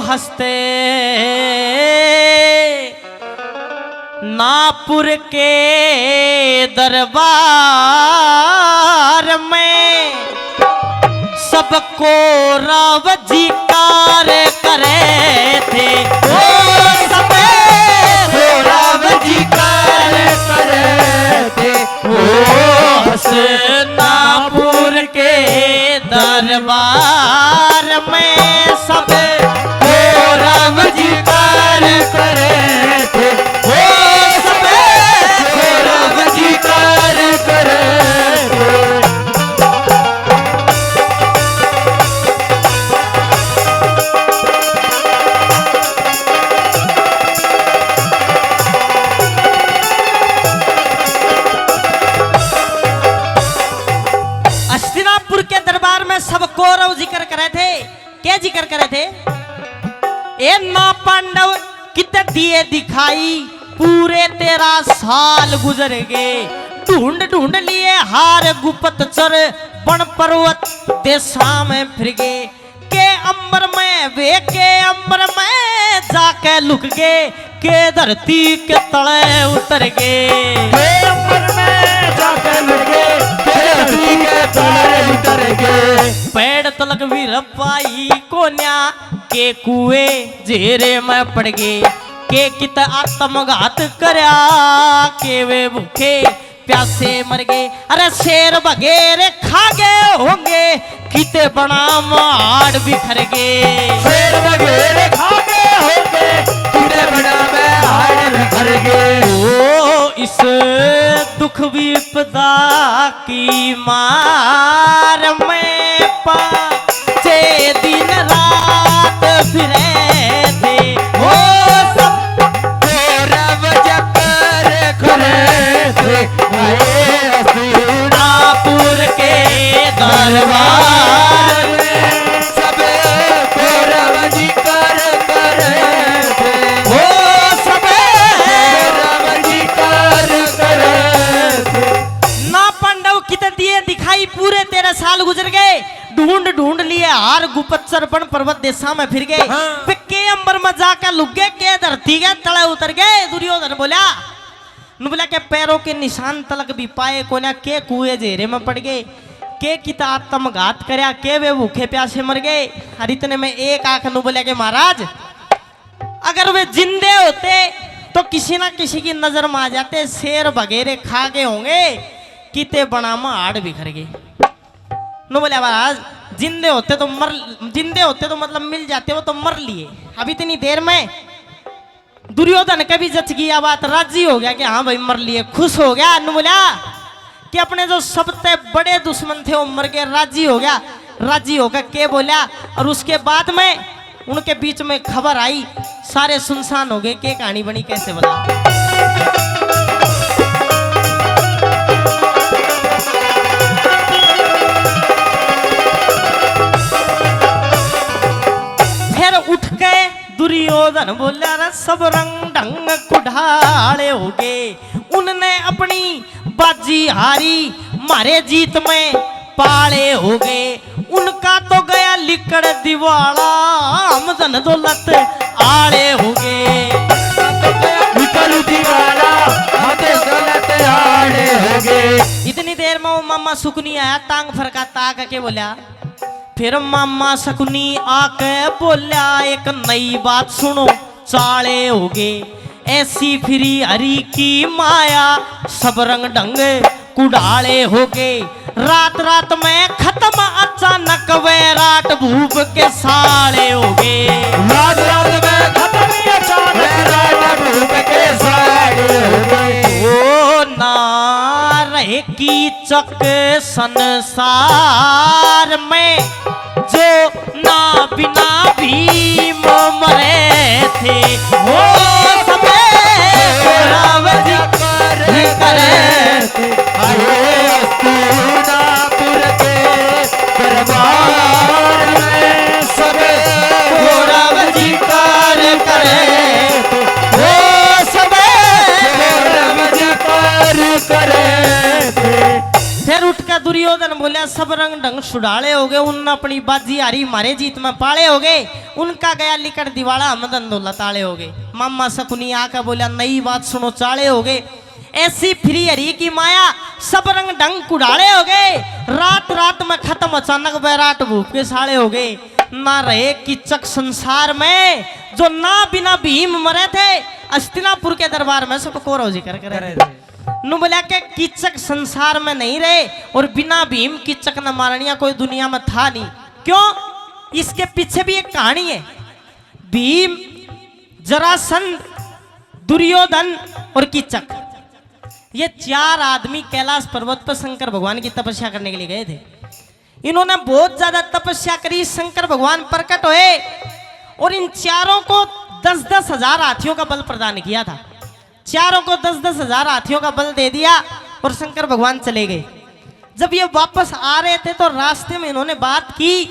हंसते नापुर के दरबार में सबको रावजीकार करे थे। ओ सबे रावजीकार करे थे। ओ हसनापुर के दरबार में सबको रावजीकार करे थे। ओ सबे रावजीकार करे थे। हस्तिनापुर के दरबार में सब कौरव जिक्र करे थे। क्या जिक्र करे थे? ए ना पांडव कितने दिए दिखाई पूरे 13 साल गुजर गए। ढूंढ ढूंढ लिए हार गुप्त चर बन पर्वत देशा में फिर गए। के अंबर में वे के अंबर में जाके लुक गए। के धरती के तले उतर गए। के अंबर में जाके लुक गए। के धरती के तले उतर गए। पेड़ तलक भी रपाई कोन्या के कुएं जेरे में पड़ गए। के कित आत्मघात करया के वे भूखे प्यासे मर गए। अरे शेर बगेरे खा गए होंगे किते बना माड़ बिखर गए। शेर बगेरे खा गए होंगे किते बना माड़ बिखर गए। ओ इस दुख विपदा की मार में पाचे दिन रात फिरे थे। ओ सब रावजीकार करे थे। हस्तिनापुर के दरबार में सब रावजीकार करे थे। ओ सब रावजीकार करे थे। ना पांडव कितने दिए दिखाई पूरे 13 साल गुजर गए। ढूंढ ढूंढ लिए हार गुप्तचर बन पर्वत देशा में फिर गए। के अंबर में जाकर लुक गए। के धरती के तले उतर गए। दुर्योधन बोला के पैरों के निशान तलक भी पाए कोना। के कुएं जेरे में पड़ गए। के किता आत्मघात करया। के वे भूखे प्यासे मर गए। हर इतने में एक आंख नु बोला के महाराज अगर वे जिंदे होते तो किसी ना किसी की नजर में आ जाते। शेर बगेरे खा गए होंगे किते बना में हाड़ बिखर गए। नु बोला महाराज जिंदे होते तो मतलब मिल जाते। वो तो मर लिए। अभी इतनी देर में दुर्योधन कभी जच गया बात राजी हो गया कि हाँ भाई मर लिए। खुश हो गया। नु बोला कि अपने जो सबसे बड़े दुश्मन थे वो मर गए। राजी हो गया। राजी होकर के बोला और उसके बाद में उनके बीच में खबर आई। सारे सुनसान हो गए। के कहानी बनी कैसे बता। दुर्योधन बोला रे सब रंग ढंग कुढ़ाले हो गए। उनने अपनी बाजी हारी मारे जीत में पाले हो गए। उनका तो गया लिकड़ दिवाला हम धन दौलत आड़े हो गए। लिकड़ दिवाला हम दौलत आड़े हो गए। इतनी देर में वो मामा सुकनी आया टांग फरका ताक के बोला। फिर मामा शकुनी आके बोला एक नई बात सुनो चाले हो गए। ऐसी फिरी हरी की माया सब रंग ढंग कुड़ाले हो गए। रात रात में खत्म अचानक वैराट भूप के साले हो गए। रात रात में खत्म अचानक वैराट भूप के साले हो गए। ओ ना रहे की चक संसार में जो ना बिना भीम मरे थे। वो सबे रावजीकार करे थे। हस्तिनापुर के दरबार में सबे रावजीकार करे थे। वो सबे रावजीकार करे थे। फिर उठ कर बोलिया दुर्योधन बोलिया सब रंग ढंग सुडाले हो गए, उन अपनी बाजी हारी मारे जीत में पाले हो गए, उनका गया लिकट दिवाला हम दंदोला ताले हो गए। मामा शकुनी आकर बोलिया नई बात सुनो चाले हो गए, ऐसी फ्री हरी की माया सब रंग ढंग कुड़ाले हो गए, रात रात में खत्म अचानक बैराट भूप के साले हो गए। ना रहे किचक संसार में जो ना बिना भीम मरे थे, अस्तिनापुर के दरबार में सब कौरव जिक्र करे थे। नु बोला के किचक संसार में नहीं रहे और बिना भीम किचक न मारनिया कोई दुनिया में था नहीं। क्यों? इसके पीछे भी एक कहानी है। भीम, जरासंध, दुर्योधन और किचक, ये चार आदमी कैलाश पर्वत पर शंकर भगवान की तपस्या करने के लिए गए थे। इन्होंने बहुत ज्यादा तपस्या करी, शंकर भगवान प्रकट हुए और इन चारों को 10-10 हजार हाथियों का बल प्रदान किया था। चारों को 10-10 हजार हाथियों का बल दे दिया और शंकर भगवान चले गए। जब ये वापस आ रहे थे तो रास्ते में इन्होंने बात की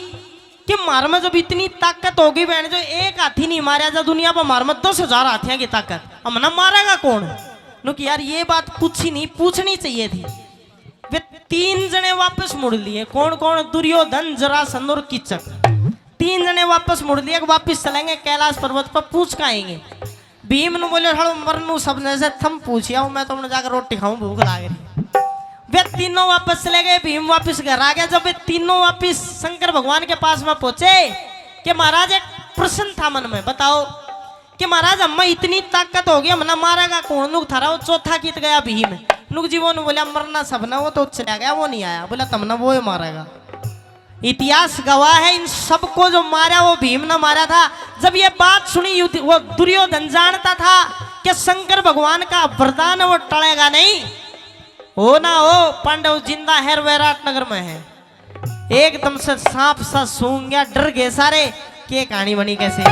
कि मार में जब इतनी ताकत होगी बहन, जो एक हाथी नहीं मारा जा दुनिया पर, मार में 10 हजार हाथियों की ताकत, हम ना मारेगा कौन? कि यार ये बात पूछी नहीं, पूछनी चाहिए थी। वे 3 जने वापस मुड़ लिए। कौन कौन? दुर्योधन, जरासंध और किचक। 3 जने वापस मुड़ लिए, वापस चलेंगे कैलाश पर्वत पर, पूछ का आएंगे। भीम ने बोले हड़ो मरनू सबने से थम पूछिया हूं, मैं तुमने जाकर रोटी खाऊं, भूख लाग रही। वे तीनों वापस चले गए, भीम वापस घर आ गया। जब वे तीनों वापस शंकर भगवान के पास में पहुंचे कि महाराज एक प्रश्न था मन में, बताओ कि महाराज हमें इतनी ताकत हो गई, हमने मारेगा कौन? नुक थारा वो चौथा कित गया भीम। नुक जी वो ने बोला मरना सबने, वो तो चला गया, वो नहीं आया। बोला तुमने वो ही मारेगा। इतिहास गवाह है, इन सबको जो मारा वो भीम ने मारा था। जब ये बात सुनी वो दुर्योधन जानता था कि शंकर भगवान का वरदान वो टलेगा नहीं। हो ना हो, पांडव जिंदा है, वैराट नगर में है। एकदम से सांप सा सूंघ गया, डर गए सारे। के कहानी बनी कैसे?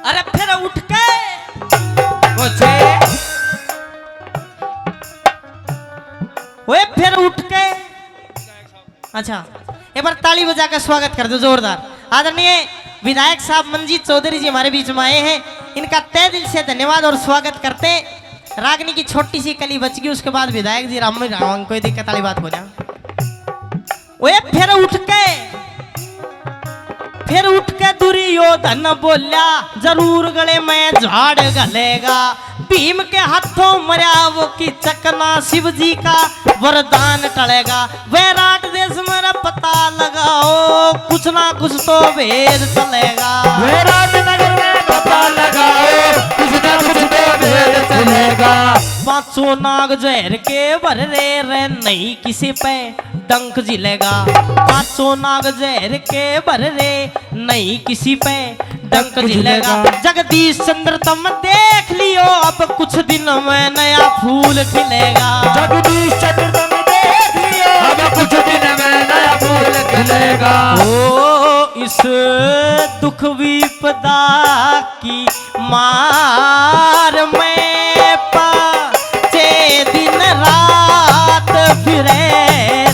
अरे फिर उठ के वो फिर उठ के, अच्छा एक बार ताली बजा कर स्वागत कर दो जोरदार। आदरणीय विधायक साहब मनजीत चौधरी जी हमारे बीच में आए हैं, इनका तहे दिल से धन्यवाद और स्वागत करते। रागनी की छोटी सी कली बच गई, उसके बाद विधायक जी राम कोई दिक्कत वाली बात बोला। ओए फिर उठ के दुर्योधन बोला जरूर गले में झाड़ गलेगा, भीम के हाथों मरा वो किचक ना शिव जी का वरदान टलेगा। वैराट देश मेरा पता लगाओ, कुछ ना कुछ तो भेद चलेगा। वैराट नगर में पता लगाओ, कुछ ना कुछ तो भेद चलेगा। पांचों नाग जहर के भर रे नहीं किसी पे डंक जिलेगा। पांचों नाग जहर के भर रे नहीं किसी पे डंक जिलेगा। जगदीश चंद्र तुम देख लियो, अब कुछ दिन में नया फूल खिलेगा। जगदीश चंद्र तुम देख लियो, अब कुछ दिन में नया फूल खिलेगा। ओ इस दुख विपदा की मार में पाचे दिन रात फिरे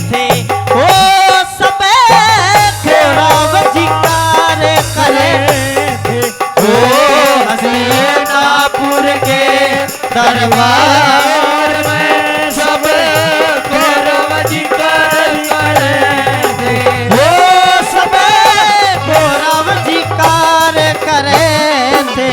थे, ओ सबे कौरव जिकार करे थे। ओ हस्तिनापुर के दरबार में सब कौरव जिकार करे थे, ओ सबे कौरव जिकार करे थे।